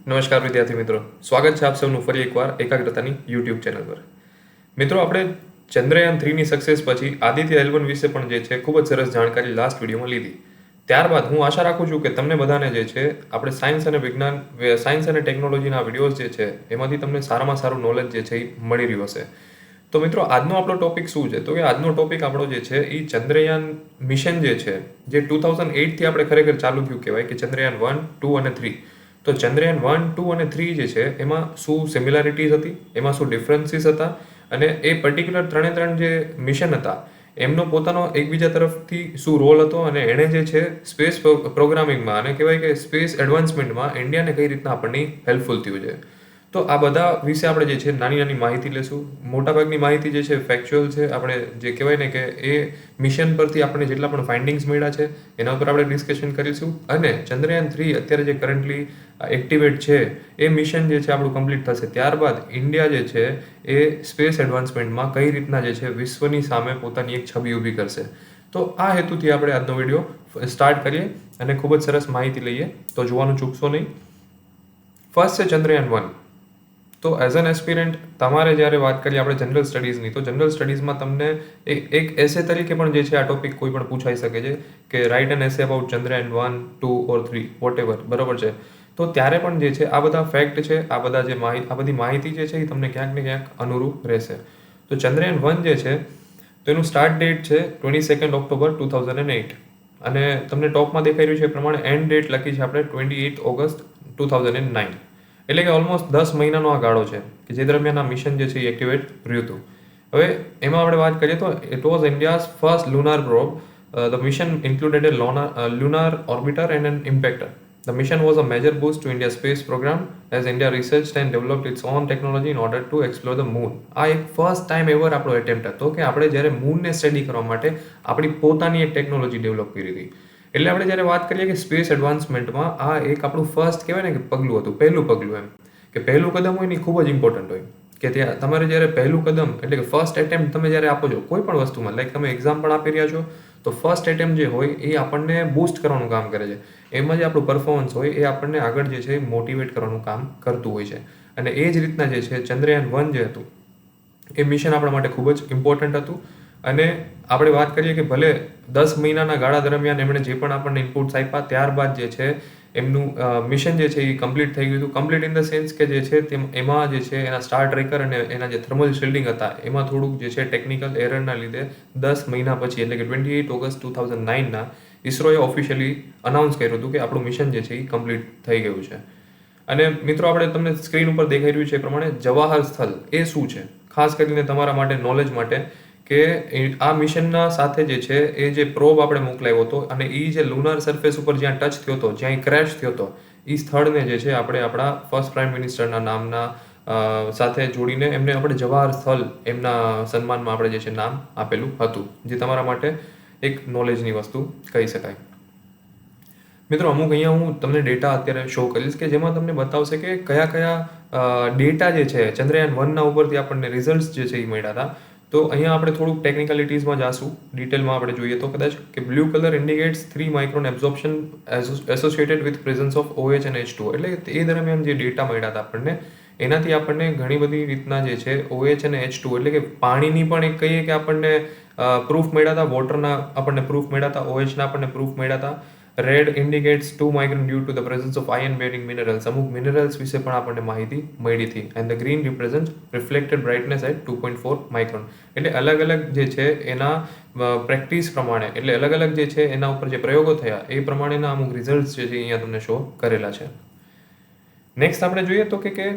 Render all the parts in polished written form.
નમસ્કાર વિદ્યાર્થી મિત્રો, સ્વાગત છે આપ સૌનું ફરી એકવાર એકાગ્રતાની યુટ્યુબ ચેનલ પર. મિત્રો, આપણે ચંદ્રયાન 3ની સક્સેસ પછી આદિત્ય L1 વિશે પણ જે છે ખૂબ જ સરસ જાણકારી લાસ્ટ વિડીયોમાં લીધી. ત્યારબાદ હું આશા રાખું છું કે તમને બધાને જે છે આપણે સાયન્સ અને વિજ્ઞાન, સાયન્સ અને ટેકનોલોજીના વિડીયોઝ જે છે એમાંથી તમને સારામાં સારું નોલેજ જે છે એ મળી રહ્યું હશે. તો મિત્રો, આજનો આપણો ટોપિક શું છે? તો કે આજનો ટોપિક આપણો જે છે એ ચંદ્રયાન મિશન જે છે, જે 2008થી આપણે ખરેખર ચાલુ થયું કહેવાય કે ચંદ્રયાન 1, 2 અને 3. તો ચંદ્રયાન 1, 2 અને 3 જે છે એમાં શું સિમિલારિટીઝ હતી, એમાં શું ડિફરન્સીસ હતા, અને એ પર્ટિક્યુલર ત્રણ જે મિશન હતા એમનો પોતાનો એકબીજા તરફથી શું રોલ હતો, અને એણે જે છે સ્પેસ પ્રોગ્રામિંગમાં અને કહેવાય કે સ્પેસ એડવાન્સમેન્ટમાં ઇન્ડિયાને કઈ રીતના આપણને હેલ્પફુલ થયું છે. તો આ બધા વિશે આપણે જે છે નાની નાની માહિતી લેશું. મોટાભાગની માહિતી જે છે ફેક્ચ્યુઅલ છે. આપણે જે કહેવાય ને કે એ મિશન પરથી આપણે જેટલા પણ ફાઇન્ડિંગ્સ મળ્યા છે એના ઉપર આપણે ડિસ્કશન કરીશું. અને ચંદ્રયાન 3 અત્યારે જે કરન્ટલી એક્ટિવેટ છે એ મિશન જે છે આપણું કમ્પ્લીટ થશે ત્યારબાદ ઇન્ડિયા જે છે એ સ્પેસ એડવાન્સમેન્ટમાં કઈ રીતના જે છે વિશ્વની સામે પોતાની એક છબી ઊભી કરશે. તો આ હેતુથી આપણે આજનો વિડીયો સ્ટાર્ટ કરીએ અને ખૂબ જ સરસ માહિતી લઈએ, તો જોવાનું ચૂકશો નહીં. ફર્સ્ટ છે ચંદ્રયાન 1. તો એઝ એન એસ્પિરન્ટ તમારે જ્યારે વાત કરીએ આપણે જનરલ સ્ટડીઝની, તો જનરલ સ્ટડીઝમાં તમને એક એસે તરીકે પણ જે છે આ ટોપિક કોઈ પણ પૂછાઈ શકે છે કે write an essay about Chandrayaan 1, 2 or 3 whatever, બરાબર છે. તો ત્યારે પણ જે છે આ બધા ફેક્ટ છે, આ બધી માહિતી જે છે એ તમને ક્યાંક ને ક્યાંક અનુરૂપ રહેશે. તો ચંદ્રયાન 1 જે છે તો એનું સ્ટાર્ટ ડેટ છે 22 ઓક્ટોબર 2008, અને તમને ટોપમાં દેખાઈ રહ્યું છે એ પ્રમાણે એન્ડ ડેટ લખી છે આપણે 28 ઓગસ્ટ 2009. એટલે કે ઓલમોસ્ટ 10 મહિનાનો આ ગાળો છે કે જે દરમિયાન આ મિશન જે છે એ એક્ટિવેટ રહ્યું હતું. હવે એમાં આપણે વાત કરીએ તો it was India's first lunar probe. The mission included a lunar orbiter and an impactor. The mission was a major boost to India's space program as India researched and developed its own technology in order to explore the moon. આ એક first time ever આપણો attempt હતો કે આપણે જ્યારે મૂનને study કરવા માટે આપણી પોતાની એક ટેકનોલોજી ડેવલપ કરી હતી. એટલે આપણે જ્યારે વાત કરીએ કે સ્પેસ એડવાન્સમેન્ટમાં આ એક આપણું ફર્સ્ટ કહેવાય ને કે પગલું હતું, પહેલું પગલું. એમ કે પહેલું કદમ હોય ને ખૂબ જ ઇમ્પોર્ટન્ટ હોય કે ત્યાં તમારે જ્યારે પહેલું કદમ એટલે કે ફર્સ્ટ એટેમ્પ્ટ તમે જ્યારે આપો છો કોઈ પણ વસ્તુમાં, લાઈક તમે એક્ઝામ પણ આપી રહ્યા છો, તો ફર્સ્ટ એટેમ્પ્ટ જે હોય એ આપણને બૂસ્ટ કરવાનું કામ કરે છે. એમાં જે આપણું પરફોર્મન્સ હોય એ આપણને આગળ જે છે મોટિવેટ કરવાનું કામ કરતું હોય છે. અને એ જ રીતના જે છે ચંદ્રયાન 1 જે હતું એ મિશન આપણા માટે ખૂબ જ ઇમ્પોર્ટન્ટ હતું. અને આપણે વાત કરીએ કે ભલે 10 મહિનાના ગાળા દરમિયાન એમણે જે પણ આપણને ઇનપુટ્સ આપ્યા ત્યારબાદ જે છે એમનું મિશન જે છે એ કમ્પ્લીટ થઈ ગયું હતું. કમ્પ્લીટ ઇન ધ સેન્સ કે જે છે એમાં જે છે એના સ્ટાર ટ્રેકર અને એના જે થર્મલ શિલ્ડિંગ હતા એમાં થોડુંક જે છે ટેકનિકલ એરરના લીધે 10 મહિના પછી એટલે કે 28 ઓગસ્ટ 2009ના ઇસરોએ ઓફિશિયલી અનાઉન્સ કર્યું હતું કે આપણું મિશન જે છે એ કમ્પ્લીટ થઈ ગયું છે. અને મિત્રો, આપણે તમને સ્ક્રીન ઉપર દેખાઈ રહ્યું છે એ પ્રમાણે જવાહર સ્થળ એ શું છે, ખાસ કરીને તમારા માટે નોલેજ માટે, કે આ મિશનના સાથે જે છે એ જે પ્રોબ આપણે મોકલાવ્યો હતો અને એ જે લુનાર સરફેસ ઉપર જ્યાં ટચ થયો હતો, જ્યાં ક્રેશ થયો હતો, એ સ્થળને જે છે આપણે આપણા ફર્સ્ટ પ્રાઇમ મિનિસ્ટરના નામના સાથે જોડીને એમને આપણે જવાહર સ્થળ એમના સન્માનમાં આપણે જે છે નામ આપેલું હતું, જે તમારા માટે એક નોલેજની વસ્તુ કહી શકાય. મિત્રો, અમુક અહીંયા હું તમને ડેટા અત્યારે શો કરીશ કે જેમાં તમને બતાવશે કે કયા કયા ડેટા જે છે ચંદ્રયાન 1ના ઉપરથી આપણને રિઝલ્ટ્સ જે છે એ મળ્યા હતા. તો અહીંયા આપણે થોડુંક ટેકનિકલિટીઝમાં જાશું, ડિટેલમાં આપણે જોઈએ તો કદાચ કે blue colour indicates 3 micron absorption associated with presence of OH અને H2O. એટલે એ દરમિયાન જે ડેટા મળ્યા હતા આપણને એનાથી આપણને ઘણી બધી રીતના જે છે OH અને H2O એટલે કે પાણીની પણ એક કહીએ કે આપણને પ્રૂફ મળ્યા હતા, વોટરના આપણને પ્રૂફ મળ્યા હતા, OHના આપણને પ્રૂફ મળ્યા હતા. Red indicates 2 micron due to the presence of iron bearing minerals. અમુક મિનરલ્સ વિશે પણ આપણને માહિતી મળી હતી. And the green represent reflected brightness at 2.4 micron. એટલે અલગ અલગ જે છે એના પ્રેક્ટિસ પ્રમાણે, એટલે અલગ અલગ જે છે એના ઉપર જે પ્રયોગો થયા એ પ્રમાણેના અમુક રિઝલ્ટ્સ જે છે અહીંયા તમને શો કરેલા છે. નેક્સ્ટ આપણે જોઈએ તો કે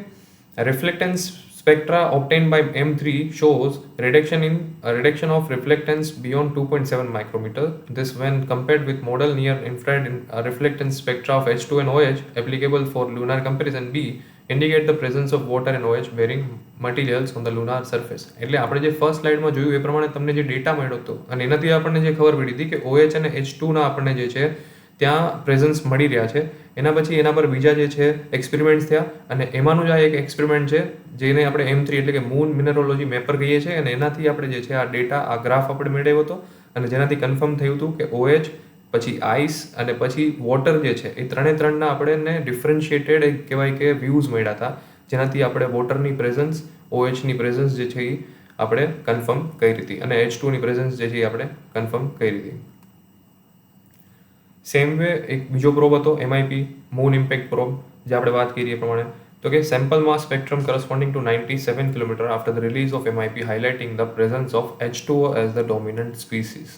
reflectance spectra obtained by M3 shows reduction of reflectance beyond 2.7 micrometer. This when compared with model near infrared reflectance spectra of H2 and OH applicable for lunar comparison B indicate the presence of water and OH bearing materials on the lunar surface. એટલે આપણે જે first સ્લાઇડમાં જોયું એ પ્રમાણે તમને જે data મળ્યો હતો અને એનાથી આપણને જે ખબર પડી હતી કે OH અને H2ના આપણને જે છે ત્યાં પ્રેઝન્સ મળી રહ્યા છે. એના પછી એના પર બીજા જે છે એક્સપેરિમેન્ટ્સ થયા અને એમાંનું જ આ એક એક્સપેરિમેન્ટ છે જેને આપણે M3 એટલે કે મૂન મિનરોલોજી મેપર કહીએ છીએ. અને એનાથી આપણે જે છે આ ડેટા, આ ગ્રાફ આપણે મેળવ્યો હતો અને જેનાથી કન્ફર્મ થયું હતું કે OH પછી આઈસ અને પછી વોટર જે છે એ ત્રણના આપણને ડિફરન્શિએટેડ એક કહેવાય કે વ્યૂઝ મળ્યા હતા, જેનાથી આપણે વોટરની પ્રેઝન્સ, OHની પ્રેઝન્સ જે છે એ આપણે કન્ફર્મ કરી હતી અને H2ની પ્રેઝન્સ જે છે એ આપણે કન્ફર્મ કરી હતી. સેમ વે એક બીજો પ્રોબ હતો MIP, મૂન ઇમ્પેક્ટ પ્રોબ, જે આપણે વાત કરીએ એ પ્રમાણે. તો કે sample mass spectrum corresponding to 97 kilometre after the release of MIP highlighting the presence of H2O as the dominant species.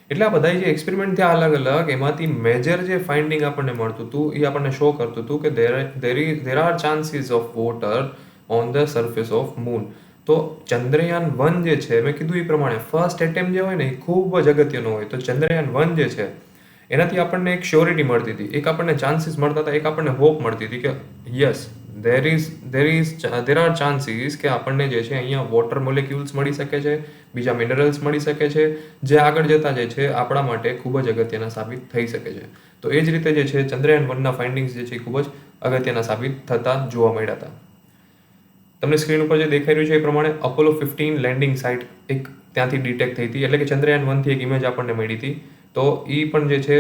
એટલે આ બધા જે એક્સપેરિમેન્ટ થયા અલગ અલગ, એમાંથી મેજર જે ફાઇન્ડિંગ આપણને મળતું હતું એ આપણને શો કરતું હતું કે there are chances of water on the surface of moon. તો ચંદ્રયાન 1 જે છે, મેં કીધું એ પ્રમાણે ફર્સ્ટ એટેમ્પ જે હોય ને એ ખૂબ જ અગત્યનો હોય. તો ચંદ્રયાન 1 જે છે એનાથી આપણને એક શ્યોરિટી મળતી હતી, એક આપણને ચાન્સીસ મળતા હતા, એક આપણને હોપ મળતી હતી કે યસ દેર આર ચાન્સીસ કે આપણને જે છે અહીંયા વોટર મોલેક્યુલ્સ મળી શકે છે, બીજા મિનરલ્સ મળી શકે છે, જે આગળ જતા જે છે આપણા માટે ખૂબ જ અગત્યના સાબિત થઈ શકે છે. તો એ જ રીતે જે છે ચંદ્રયાન 1ના ફાઇન્ડિંગ્સ જે છે ખૂબ જ અગત્યના સાબિત થતા જોવા મળ્યા હતા. તમને સ્ક્રીન ઉપર જે દેખાઈ રહ્યું છે એ પ્રમાણે અપોલો 15 લેન્ડિંગ સાઇટ એક ત્યાંથી ડિટેક્ટ થઈ હતી, એટલે કે ચંદ્રયાન 1થી એક ઇમેજ આપણને મળી હતી. તો એ પણ જે છે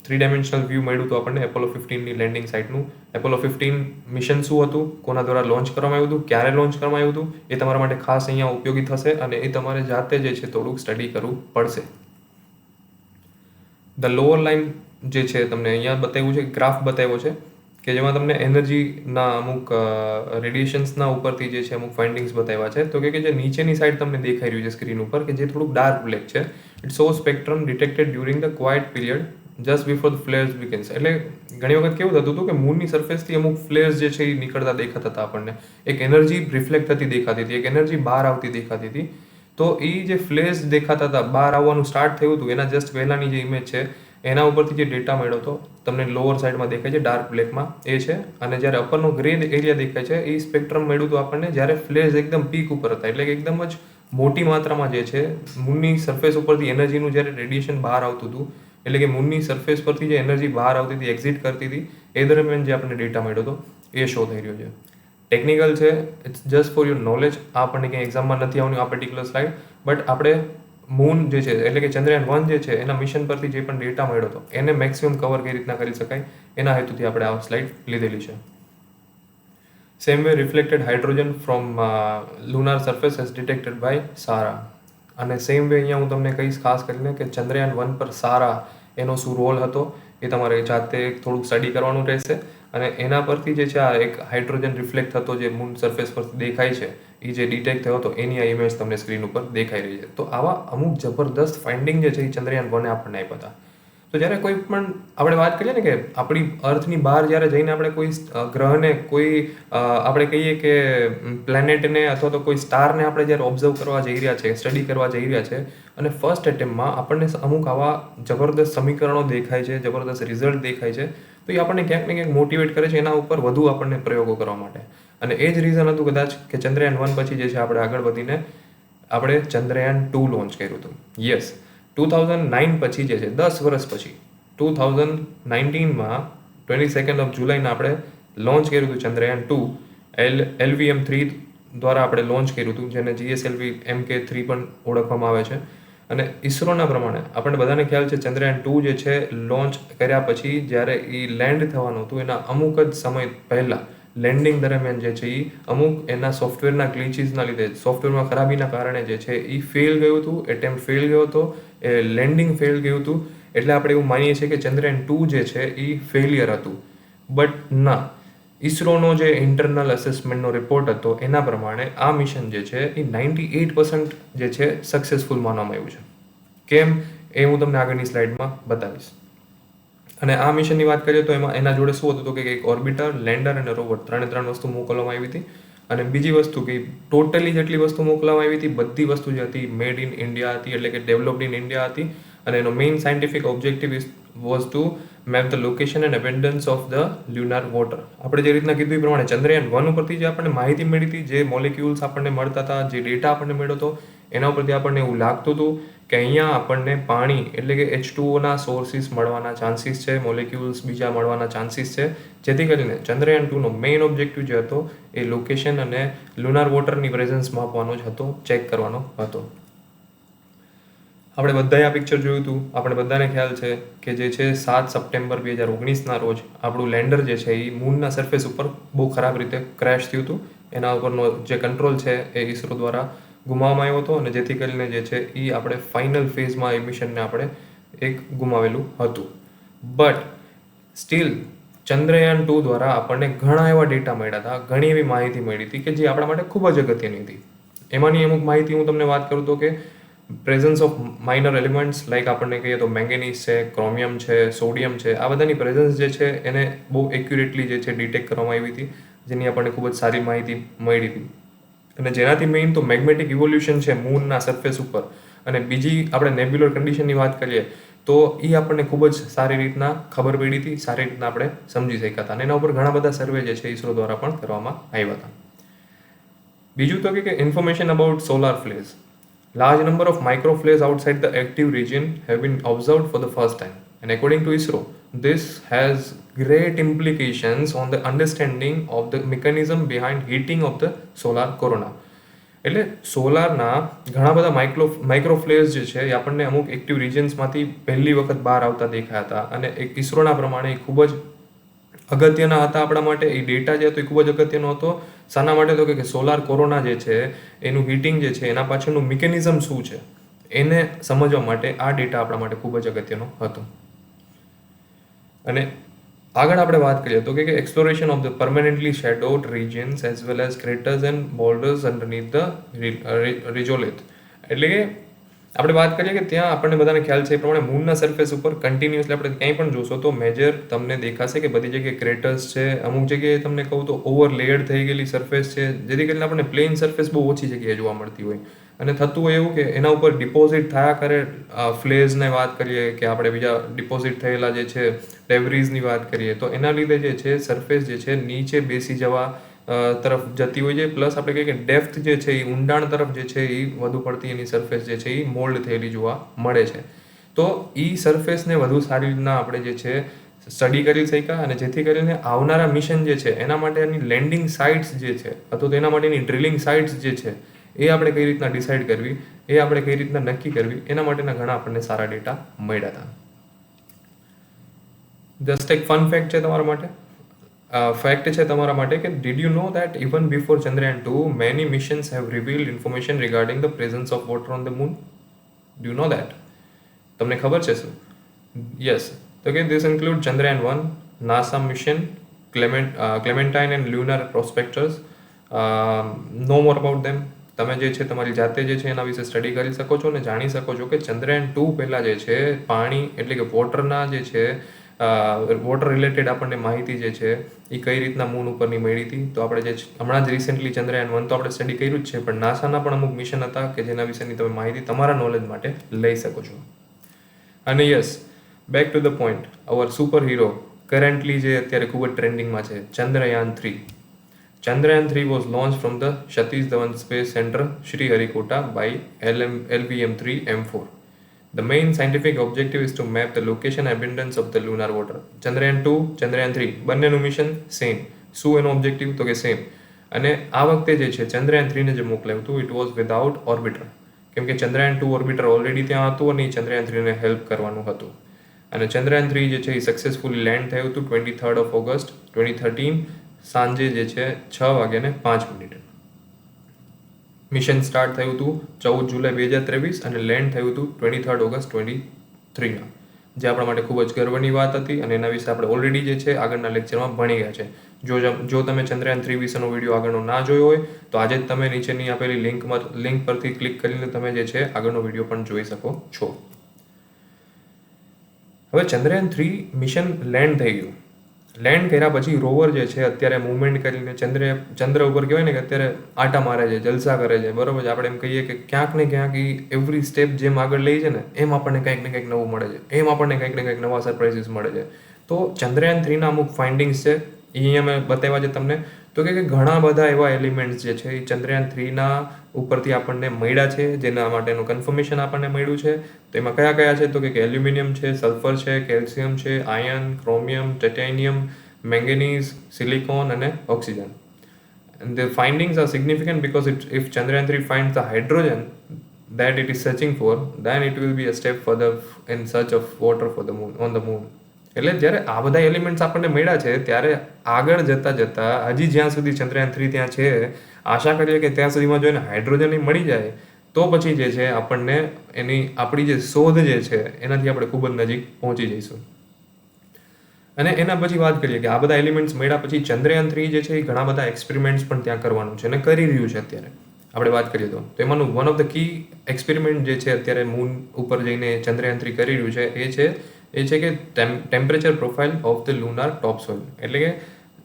3 ડાયમેન્શનલ વ્યૂ મળ્યું હતું આપણને એપોલો 15ની લેન્ડિંગ સાઇટનું. એપોલો 15 મિશન શું હતું, કોના દ્વારા લોન્ચ કરવામાં આવ્યું હતું, ક્યારે લોન્ચ કરવામાં આવ્યું હતું, એ તમારા માટે ખાસ અહીંયા ઉપયોગી થશે અને એ તમારે જાતે જે છે થોડુંક સ્ટડી કરવું પડશે. ધ લોઅર લાઇન જે છે તમને અહીંયા બતાવ્યું છે, ગ્રાફ બતાવ્યો છે કે જેમાં તમને એનર્જીના અમુક રેડિયેશન્સના ઉપરથી જે છે અમુક ફાઇન્ડિંગ્સ બતાવ્યા છે. તો કે જે નીચેની સાઈડ તમને દેખાઈ રહ્યું છે સ્ક્રીન ઉપર કે જે થોડુંક ડાર્ક બ્લેક છે, it so spectrum detected during the quiet period just before the flares begins. એટલે ઘણી વખત કેવું થતું હતું કે મૂનની સરફેસથી અમુક ફ્લેર્સ જે છે એ નીકળતા દેખાતા હતા આપણને, એક એનર્જી રિફ્લેક્ટ થતી દેખાતી હતી, એક એનર્જી બહાર આવતી દેખાતી હતી. તો એ જે ફ્લેર્સ દેખાતા હતા, બહાર આવવાનું સ્ટાર્ટ થયું હતું, એના જસ્ટ પહેલાંની જે ઇમેજ છે એના ઉપરથી જે ડેટા મળ્યો હતો તમને લોઅર સાઈડમાં દેખાય છે ડાર્ક બ્લેકમાં એ છે. અને જ્યારે અપરનો ગ્રે એરિયા દેખાય છે એ સ્પેક્ટ્રમ મળ્યું હતું આપણને જ્યારે ફ્લેર્સ એકદમ પીક ઉપર હતા, એટલે કે એકદમ જ મોટી માત્રામાં જે છે મૂનની સરફેસ ઉપરથી એનર્જીનું જ્યારે રેડિયેશન બહાર આવતું હતું, એટલે કે મૂનની સરફેસ પરથી જે એનર્જી બહાર આવતી હતી, એક્ઝિટ કરતી હતી, એ દરમિયાન જે આપણને ડેટા મળ્યો હતો એ શો થઈ રહ્યો છે. ટેકનિકલ છે, it's just for your knowledge. આ આપણને ક્યાંય એક્ઝામમાં નથી આવવાની આ પર્ટિક્યુલર સ્લાઇડ, બટ આપણે મૂન જે છે એટલે કે ચંદ્રયાન 1 જે છે એના મિશન પરથી જે પણ ડેટા મળ્યો હતો એને મેક્સિમમ કવર કઈ રીતના કરી શકાય એના હેતુથી આપણે આ સ્લાઇડ લીધેલી છે. Same way reflected hydrogen from lunar surface as detected by SARA. અને સેમ વે અહીંયા હું તમને કહીશ ખાસ કરીને કે ચંદ્રયાન 1 પર સારા એનો શું રોલ હતો એ તમારે જાતે થોડુંક સ્ટડી કરવાનું રહેશે. અને એના પરથી જે છે આ એક હાઇડ્રોજન રિફ્લેક્ટ થતો જે મૂન સરફેસ પરથી દેખાય છે એ જે ડિટેક્ટ થયો હતો એની આ ઇમેજ તમને સ્ક્રીન ઉપર દેખાઈ રહી છે. તો આવા અમુક જબરદસ્ત ફાઇન્ડિંગ જે છે એ ચંદ્રયાન 1 આપણને આપ્યા હતા. તો જ્યારે કોઈ પણ આપણે વાત કરીએ ને કે આપણી અર્થની બહાર જ્યારે જઈને આપણે કોઈ ગ્રહને, કોઈ આપણે કહીએ કે પ્લેનેટને અથવા તો કોઈ સ્ટારને આપણે જ્યારે ઓબ્ઝર્વ કરવા જઈ રહ્યા છે, સ્ટડી કરવા જઈ રહ્યા છે અને ફર્સ્ટ એટેમ્પમાં આપણને અમુક આવા જબરદસ્ત સમીકરણો દેખાય છે, જબરદસ્ત રિઝલ્ટ દેખાય છે, તો એ આપણને ક્યાંક ને ક્યાંક મોટિવેટ કરે છે એના ઉપર વધુ આપણને પ્રયોગો કરવા માટે. અને એ જ રીઝન હતું કદાચ કે ચંદ્રયાન 1 પછી જે છે આપણે આગળ વધીને આપણે ચંદ્રયાન 2 લોન્ચ કર્યું હતું. યસ, 2009 પછી જે છે 10 વર્ષ પછી 2019માં 22 જુલાઈના આપણે લોન્ચ કર્યું હતું ચંદ્રયાન 2. LVM-3 દ્વારા આપણે લોન્ચ કર્યું હતું, જેને GSLV Mk3 પણ ઓળખવામાં આવે છે. અને ઇસરોના પ્રમાણે આપણને બધાને ખ્યાલ છે ચંદ્રયાન 2 જે છે લોન્ચ કર્યા પછી જ્યારે એ લેન્ડ થવાનું હતું એના અમુક જ સમય પહેલાં લેન્ડિંગ દરમિયાન જે છે એ અમુક એના સોફ્ટવેરના ગ્લિચીસના લીધે, સોફ્ટવેરમાં ખરાબીના કારણે જે છે એ ફેલ ગયું હતું, એટેમ્પ ફેલ ગયો હતો, એ લેન્ડિંગ ફેલ ગયું હતું. એટલે આપણે એવું માનીએ છીએ કે ચંદ્રયાન 2 જે છે એ ફેલિયર હતું. બટ ના, ઇસરોનો જે ઇન્ટરનલ અસેસમેન્ટનો રિપોર્ટ હતો એના પ્રમાણે આ મિશન જે છે એ 98% જે છે સક્સેસફુલ માનવામાં આવ્યું છે. કેમ એ હું તમને આગળની સ્લાઇડમાં બતાવીશ. અને આ મિશનની વાત કરીએ તો એમાં એના જોડે શું હતું તો કે એક ઓર્બિટર, લેન્ડર અને રોવર ત્રણ વસ્તુ મોકલવામાં આવી હતી. અને બીજી વસ્તુ કે ટોટલી જેટલી વસ્તુ મોકલવામાં આવી હતી બધી વસ્તુ જે હતી મેડ ઇન ઇન્ડિયા હતી, એટલે કે ડેવલપ્ડ ઇન ઇન્ડિયા હતી. અને એનો main scientific objective was to map the location and abundance of the lunar water. આપણે જે રીતના કીધું એ પ્રમાણે ચંદ્રયાન 1 ઉપરથી જે આપણને માહિતી મળી હતી, જે મોલિક્યુલ્સ આપણને મળતા હતા, જે ડેટા આપણને મળ્યો હતો, એના ઉપરથી આપણને એવું લાગતું હતું કે અહીંયા આપણને પાણી એટલે કે H2Oના સોર્સિસ મળવાના ચાન્સીસ છે, મોલિક્યુલ્સ બીજા મળવાના ચાન્સીસ છે. જેથી કરીને ચંદ્રયાન 2નો મેઇન ઓબ્જેક્ટિવ જે હતો એ લોકેશન અને લુનાર વોટરની પ્રેઝન્સ માપવાનો જ હતો, ચેક કરવાનો હતો. આપણે બધાએ આ પિક્ચર જોયું હતું. આપણે બધાને ખ્યાલ છે કે જે છે 7 સપ્ટેમ્બર 2019ના રોજ આપણું લેન્ડર જે છે એ મૂનના સરફેસ ઉપર બહુ ખરાબ રીતે ક્રેશ થયું હતું. એના ઉપરનો જે કંટ્રોલ છે એ ઇસરો દ્વારા ગુમાવવામાં આવ્યો હતો, અને જેથી કરીને જે છે એ આપણે ફાઇનલ ફેઝમાં એ મિશનને આપણે એક ગુમાવેલું હતું. બટ સ્ટીલ ચંદ્રયાન 2 દ્વારા આપણને ઘણા એવા ડેટા મળ્યા હતા, ઘણી એવી માહિતી મળી હતી કે જે આપણા માટે ખૂબ જ અગત્યની હતી. એમાંની અમુક માહિતી હું તમને વાત કરું તો કે presence of minor elements like આપણને કહીએ તો મેંગેનીઝ છે, ક્રોમિયમ છે, સોડિયમ છે, આ બધાની પ્રેઝન્સ જે છે એને બહુ એક્યુરેટલી જે છે ડિટેક્ટ કરવામાં આવી હતી, જેની આપણને ખૂબ જ સારી માહિતી મળી હતી. અને જેનાથી મેઇન તો મેગ્નેટિક ઇવોલ્યુશન છે મૂનના સરફેસ ઉપર, અને બીજી આપણે નેબ્યુલર કન્ડિશનની વાત કરીએ તો એ આપણને ખૂબ જ સારી રીતના ખબર પડી હતી, સારી રીતના આપણે સમજી શક્યા હતા, અને એના ઉપર ઘણા બધા સર્વે જે છે ઇસરો દ્વારા પણ કરવામાં આવ્યા હતા. બીજું તો કે information about solar flares. Large number of microflares outside the active region have been observed for the first time, and according to ISRO, this has great implications on the understanding of the mechanism behind heating of the solar corona. એટલે સોલારના ઘણા બધા માઇક્રોફ્લેર્સ જે છે એ આપણને અમુક active રિજન્સમાંથી પહેલી વખત બહાર આવતા દેખાયા હતા, અને એક ઇસરોના પ્રમાણે એ ખૂબ જ અગત્યના હતા આપણા માટે. એ ડેટા જે હતો એ ખૂબ જ અગત્યનો હતો. શાના માટે તો કે સોલાર કોરોના જે છે એનું હીટિંગ જે છે એના પાછળનું મિકેનિઝમ શું છે એને સમજવા માટે આ ડેટા આપણા માટે ખૂબ જ અગત્યનો હતો. અને આગળ આપણે વાત કરીએ તો કે exploration of the permanently shadowed regions as well as craters and boulders underneath the regolith. એટલે કે આપણે વાત કરીએ કે ત્યાં આપણને બધાને ખ્યાલ છે એ પ્રમાણે મૂનના સરફેસ ઉપર કન્ટિન્યુઅસલી આપણે ક્યાંય પણ જોશો તો મેજર તમને દેખાશે કે બધી જગ્યાએ ક્રેટર્સ છે, અમુક જગ્યાએ તમને કહું તો ઓવર લેયર્ડ થઈ ગયેલી સરફેસ છે, જેથી કરીને આપણને પ્લેન સરફેસ બહુ ઓછી જગ્યાએ જોવા મળતી હોય. અને થતું હોય એવું કે એના ઉપર ડિપોઝિટ થયા કરે. ફ્લેઝને વાત કરીએ કે આપણે બીજા ડિપોઝિટ થયેલા જે છે ડેબ્રીઝની વાત કરીએ તો એના લીધે જે છે સરફેસ જે છે નીચે બેસી જવા તરફ જતી હોય છે. પ્લસ આપણે કહીએ કે ડેપ્થ જે છે એ ઊંડાણ તરફ જે છે એ વધુ પડતી એની સરફેસ જે છે એ મોલ્ડ થયેલી જોવા મળે છે. તો એ સરફેસને વધુ સારી રીતના આપણે જે છે સ્ટડી કરી શક્યા, અને જેથી કરીને આવનારા મિશન જે છે એના માટેની લેન્ડિંગ સાઇટ્સ જે છે અથવા તો એના માટેની ડ્રિલિંગ સાઇટ્સ જે છે એ આપણે કઈ રીતના ડિસાઇડ કરવી, એ આપણે કઈ રીતના નક્કી કરવી, એના માટેના ઘણા આપણને સારા ડેટા મળ્યા હતા. જસ્ટ એક ફન ફેક્ટ છે તમારા માટે. ફેક્ટ છે તમારા માટે કે did you know that even before Chandrayaan 2 many missions have revealed information regarding the presence of water on the moon? Do you know that? તમને ખબર છે શું? યસ. તો કે this include Chandrayaan 1, NASA mission, Clementine and lunar prospectors. Know more about them. તમે જે છે તમારી જાતે જે છે એના વિશે સ્ટડી કરી શકો છો અને જાણી શકો છો કે ચંદ્રયાન 2 પહેલાં જે છે પાણી એટલે કે વોટરના જે છે વોટર રિલેટેડ આપણને માહિતી જે છે એ કઈ રીતના મૂન ઉપરની મળી હતી. તો આપણે જે હમણાં જ રિસેન્ટલી ચંદ્રયાન 1 તો આપણે સ્ટડી કર્યું જ છે, પણ નાસાના પણ અમુક મિશન હતા કે જેના વિશેની તમે માહિતી તમારા નોલેજ માટે લઈ શકો છો. અને yes, back to the point, our superhero currently જે અત્યારે ખૂબ જ ટ્રેન્ડિંગમાં છે, Chandrayaan 3. Chandrayaan 3 was launched from the Satish Dhawan Space Center, Sriharikota by LVM-3 M4. The main scientific objective is to map the location abundance of the lunar water. Chandrayaan 2, Chandrayaan 3 બંનેનું mission same. શું એનો objective? તો કે same. અને આ વખતે જે છે ચંદ્રયાન 3 ને જે મોકલાયું હતું ઇટ વોઝ વિધાઉટ ઓર્બિટર, કેમ કે ચંદ્રયાન 2 ઓર્બિટર ઓલરેડી ત્યાં હતું અને ચંદ્રયાન 3 ને હેલ્પ કરવાનું હતું. અને ચંદ્રયાન 3 જે છે એ સક્સેસફુલી લેન્ડ થયું હતું 23rd of August 2013 સાંજે જે છે 6:05. મિશન સ્ટાર્ટ થયું હતું 14 જુલાઈ 2023 અને લેન્ડ થયું હતું 23rd August 2023, જે આપણા માટે ખૂબ જ ગર્વની વાત હતી. અને એના વિશે આપણે ઓલરેડી જે છે આગળના લેક્ચરમાં ભણી ગયા છે. જો તમે ચંદ્રયાન 3 વિશેનો વિડીયો આગળનો ના જોયો હોય તો આજે જ તમે નીચેની આપેલી લિંક પરથી ક્લિક કરીને તમે જે છે આગળનો વિડીયો પણ જોઈ શકો છો. હવે ચંદ્રયાન 3 મિશન લેન્ડ થઈ ગયું. લેન્ડ કર્યા પછી રોવર જે છે અત્યારે મૂવમેન્ટ કરીને ચંદ્ર ઉપર કહેવાય ને કે અત્યારે આટા મારે છે, જલસા કરે છે, બરોબર છે. આપણે એમ કહીએ કે ક્યાંક ને ક્યાંક એ એવરી સ્ટેપ જેમ આગળ લઈ છે ને એમ આપણને કંઈક ને કંઈક નવું મળે છે, એમ આપણને કંઈક ને કંઈક નવા સરપ્રાઇઝીસ મળે છે. તો ચંદ્રયાન 3ના અમુક ફાઇન્ડિંગ્સ છે એ અહીંયા મેં બતાવ્યા છે તમને. તો કે ઘણા બધા એવા એલિમેન્ટ્સ જે છે એ ચંદ્રયાન 3ના ઉપરથી આપણને મળ્યા છે, જેના માટેનું કન્ફર્મેશન આપણને મળ્યું છે. તો એમાં કયા કયા છે? તો કે એલ્યુમિનિયમ છે, સલ્ફર છે, કેલ્શિયમ છે, iron, chromium, titanium, manganese, silicon અને oxygen. And the findings are significant because if Chandrayaan 3 finds the hydrogen, that it is searching for, then it will be a step further in search of water for the moon on the moon. એટલે જ્યારે આ બધા elements આપણને મળ્યા છે ત્યારે આગળ જતાં હજી જ્યાં સુધી ચંદ્રયાન 3 ત્યાં છે, આશા કરીએ કે ત્યાં સુધીમાં જો એને હાઇડ્રોજન મળી જાય તો પછી જે છે આપણને આપણી જે શોધ જે છે એનાથી આપણે ખૂબ જ નજીક પહોંચી જઈશું. અને એના પછી વાત કરીએ કે આ બધા એલિમેન્ટ્સ મળ્યા પછી ચંદ્રયાન 3 જે છે એ ઘણા બધા એક્સપેરિમેન્ટ્સ પણ ત્યાં કરવાનું છે અને કરી રહ્યું છે અત્યારે. આપણે વાત કરીએ તો એમાંનું one of the key experiment જે છે અત્યારે મૂન ઉપર જઈને ચંદ્રયાન 3 કરી રહ્યું છે એ છે કે temperature profile of the lunar top soil. એટલે કે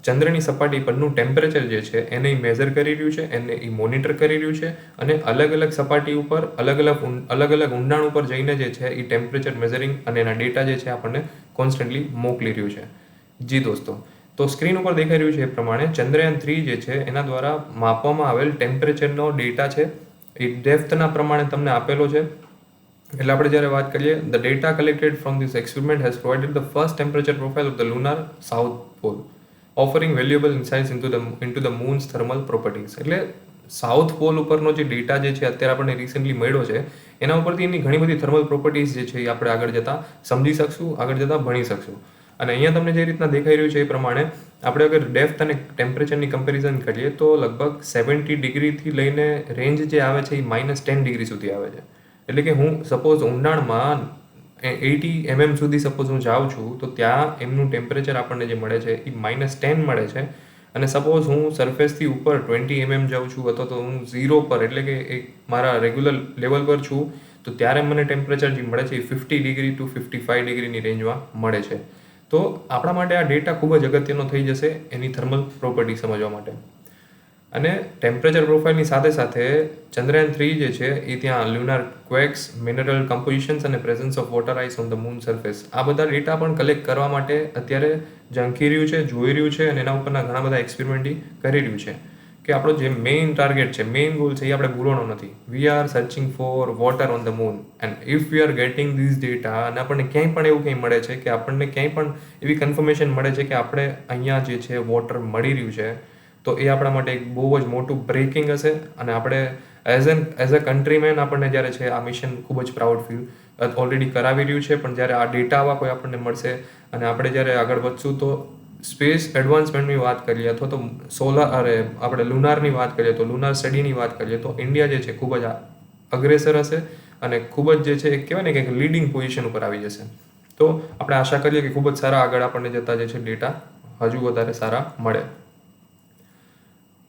ચંદ્રની સપાટી પરનું ટેમ્પરેચર જે છે એને મેઝર કરી રહ્યું છે, એને એ મોનિટર કરી રહ્યું છે અને અલગ અલગ સપાટી ઉપર અલગ અલગ ઊંડાણ ઉપર જઈને જે છે એ ટેમ્પરેચર મેઝરિંગ અને એના ડેટા જે છે આપણને કોન્સ્ટન્ટલી મોકલી રહ્યું છે. જી દોસ્તો, તો સ્ક્રીન ઉપર દેખાઈ રહ્યું છે એ પ્રમાણે ચંદ્રયાન 3 જે છે એના દ્વારા માપવામાં આવેલ ટેમ્પરેચરનો ડેટા છે એ ડેપ્થના પ્રમાણે તમને આપેલો છે. એટલે આપણે જ્યારે વાત કરીએ, the data collected from this experiment has provided the first temperature profile of the lunar south pole, offering valuable insights into the moon's thermal properties. એટલે સાઉથ પોલ ઉપરનો જે ડેટા જે છે અત્યારે આપણને રિસેન્ટલી મળ્યો છે એના ઉપરથી એની ઘણી બધી થર્મલ પ્રોપર્ટીઝ જે છે એ આપણે આગળ જતાં સમજી શકશું, આગળ જતાં ભણી શકશું. અને અહીંયા તમને જે રીતના દેખાઈ રહ્યું છે એ પ્રમાણે આપણે અગર ડેપ્થ અને ટેમ્પરેચરની કમ્પેરિઝન કરીએ તો લગભગ 70 ડિગ્રીથી લઈને રેન્જ જે આવે છે એ -10 ડિગ્રી સુધી આવે છે. એટલે કે હું સપોઝ ઊંડાણમાં 80 mm સુધી સપોઝ હું જાઉં છું તો ત્યાં એમનું ટેમ્પરેચર આપણને જે મળે છે એ -10 મળે છે. અને સપોઝ હું સરફેસથી ઉપર 20 mm જાઉં છું અથવા તો હું 0 પર એટલે કે એક મારા રેગ્યુલર લેવલ પર છું તો ત્યારે મને ટેમ્પરેચર જે મળે છે એ 50 ડિગ્રી ટુ 55 ડિગ્રીની રેન્જમાં મળે છે. તો આપણા માટે આ ડેટા ખૂબ જ અગત્યનો થઈ જશે એની થર્મલ પ્રોપર્ટી સમજવા માટે. અને ટેમ્પરેચર પ્રોફાઇલની સાથે ચંદ્રયાન 3 જે છે એ ત્યાં લ્યુનાર ક્વેક્સ, મિનરલ કમ્પોઝિશન્સ અને presence of water ice on the moon surface આ બધા ડેટા પણ કલેક્ટ કરવા માટે અત્યારે ઝંખી રહ્યું છે, જોઈ રહ્યું છે અને એના ઉપરના ઘણા બધા એક્સપેરિમેન્ટ કરી રહ્યું છે કે આપણો જે મેઇન ટાર્ગેટ છે, મેઇન ગોલ છે એ આપણે ભૂલવાનો નથી. We are searching four water on the moon and if we are getting this data અને આપણને ક્યાંય પણ એવું કંઈ મળે છે કે આપણને ક્યાંય પણ એવી કન્ફર્મેશન મળે છે કે આપણે અહીંયા જે છે વોટર મળી રહ્યું છે તો એ આપણા માટે એક બહુ જ મોટું બ્રેકિંગ હશે. અને આપણે એઝ અ કન્ટ્રીમેન આપણને જ્યારે છે આ મિશન ખૂબ જ પ્રાઉડ ફીલ ઓલરેડી કરાવી રહ્યું છે. પણ જ્યારે આ ડેટા આવા કોઈ આપણને મળશે અને આપણે જ્યારે આગળ વધશું તો સ્પેસ એડવાન્સમેન્ટની વાત કરીએ અથવા તો આપણે લુનારની વાત કરીએ તો લુનાર સ્ટડીની વાત કરીએ તો ઇન્ડિયા જે છે ખૂબ જ અગ્રેસર હશે અને ખૂબ જ જે છે એક કહેવાય ને કે લીડિંગ પોઝિશન ઉપર આવી જશે. તો આપણે આશા કરીએ કે ખૂબ જ સારા આગળ આપણને જતા જે છે ડેટા હજુ વધારે સારા મળે.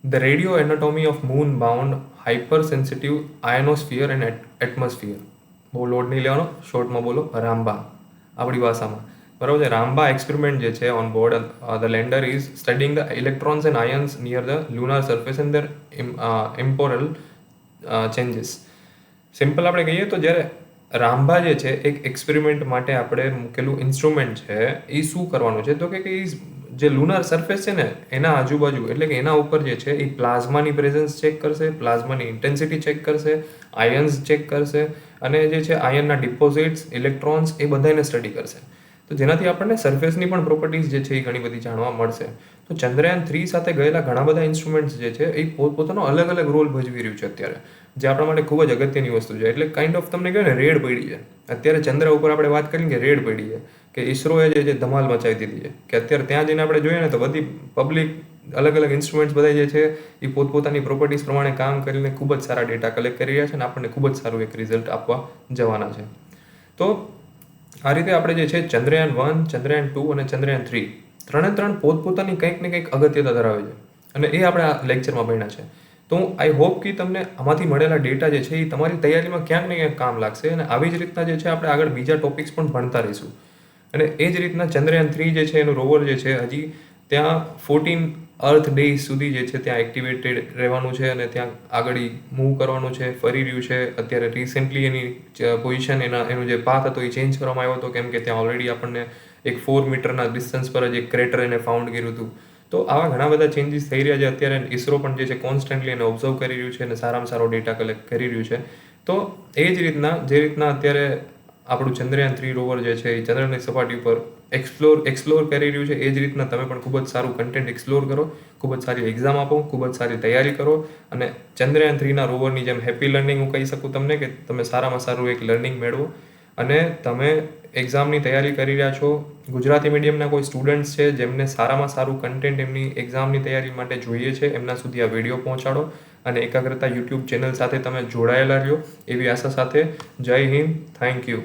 The radio anatomy of moon-bound hypersensitive ionosphere and atmosphere. બહુ લોડ નહીં લેવાનો, શોર્ટમાં બોલો રામ્બા આપણી ભાષામાં, બરાબર છે. રામ્બા એક્સપેરિમેન્ટ જે છે on board the lander is studying the electrons and ions near the lunar surface and their temporal changes. Simple આપણે કહીએ તો જ્યારે રામ્બા જે છે એક એક્સપેરિમેન્ટ માટે આપણે મૂકેલું ઇન્સ્ટ્રુમેન્ટ છે એ શું કરવાનું છે તો કે જે લુનાર સરફેસ છે ને એના આજુબાજુ એટલે કે એના ઉપર જે છે એ પ્લાઝમાની પ્રેઝન્સ ચેક કરશે, પ્લાઝમાની ઇન્ટેન્સિટી ચેક કરશે, આયન્સ ચેક કરશે અને જે છે આયનના ડિપોઝિટ્સ, ઇલેક્ટ્રોન્સ એ બધાને સ્ટડી કરશે. તો જેનાથી આપણને સરફેસની પણ પ્રોપર્ટીઝ જે છે એ ઘણી બધી જાણવા મળશે. તો ચંદ્રયાન 3 સાથે ગયેલા ઘણા બધા ઇન્સ્ટ્રુમેન્ટ્સ જે છે એ પોતાનો અલગ અલગ રોલ ભજવી રહ્યું છે અત્યારે, જે આપણા માટે ખૂબ જ અગત્યની વસ્તુ છે. એટલે કાઇન્ડ ઓફ તમને કહે ને રેડ પડી છે અત્યારે ચંદ્ર ઉપર. આપણે વાત કરીએ કે રેડ પડી છે કે ઈસરોએ જે ધમાલ મચાવી દીધી છે કે અત્યારે ત્યાં જઈને આપણે જોઈએ ને તો બધી પબ્લિક અલગ અલગ ઇન્સ્ટ્રુમેન્ટ્સ બધા જે છે એ પોતપોતાની પ્રોપર્ટીઝ પ્રમાણે કામ કરીને ખૂબ જ સારા ડેટા કલેક્ટ કરી રહ્યા છે અને આપણને ખૂબ જ સારું એક રિઝલ્ટ આપવા જવાના છે. તો આ રીતે આપણે જે છે ચંદ્રયાન 1, ચંદ્રયાન 2 અને ચંદ્રયાન 3 ત્રણ પોતપોતાની કંઈક ને કંઈક અગત્યતા ધરાવે છે અને એ આપણે આ લેક્ચરમાં ભણ્યા છે. તો આઈ હોપ કે તમને આમાંથી મળેલા ડેટા જે છે એ તમારી તૈયારીમાં ક્યાંક ને ક્યાંક કામ લાગશે અને આવી જ રીતના જે છે આપણે આગળ બીજા ટોપિક્સ પણ ભણતા રહીશું. અને એ જ રીતના ચંદ્રયાન 3 જે છે એનું રોવર જે છે હજી ત્યાં 14 અર્થ ડેઝ સુધી જે છે ત્યાં એક્ટિવેટેડ રહેવાનું છે અને ત્યાં આગળ મૂવ કરવાનું છે, ફરી રહ્યું છે. અત્યારે રિસેન્ટલી એની પોઝિશન એનું જે પાથ હતો એ ચેન્જ કરવામાં આવ્યો હતો કેમ કે ત્યાં ઓલરેડી આપણને એક 4 મીટરના ડિસ્ટન્સ પર જ એક ક્રેટર એને ફાઉન્ડ કર્યું હતું. તો આવા ઘણા બધા ચેન્જીસ થઈ રહ્યા છે. અત્યારે ઈસરો પણ જે છે કોન્સ્ટન્ટલી એને ઓબ્ઝર્વ કરી રહ્યું છે અને સારામાં સારો ડેટા કલેક્ટ કરી રહ્યું છે. તો એ જ રીતના જે રીતના અત્યારે આપણું ચંદ્રયાન-3 રોવર જે છે એ ચંદ્રની સપાટી ઉપર એક્સપ્લોર કરી રહ્યું છે. એ જ રીતના તમે પણ ખૂબ જ સારું કન્ટેન્ટ એક્સપ્લોર કરો, ખૂબ જ સારી એક્ઝામ આપો, ખૂબ જ સારી તૈયારી કરો અને ચંદ્રયાન-3ના રોવરની જેમ હેપી લર્નિંગ હું કહી શકું તમને કે તમે સારામાં સારું એક લર્નિંગ મેળવો. અને તમે એક્ઝામની તૈયારી કરી રહ્યા છો, ગુજરાતી મીડિયમના કોઈ સ્ટુડન્ટ્સ છે જેમને સારામાં સારું કન્ટેન્ટ એમની એક્ઝામની તૈયારી માટે જોઈએ છે, એમના સુધી આ વિડીયો પહોંચાડો અને એકાગ્રતા યુટ્યુબ ચેનલ સાથે તમે જોડાયેલા રહ્યો એવી આશા સાથે. જય હિન્દ, થેન્ક યુ.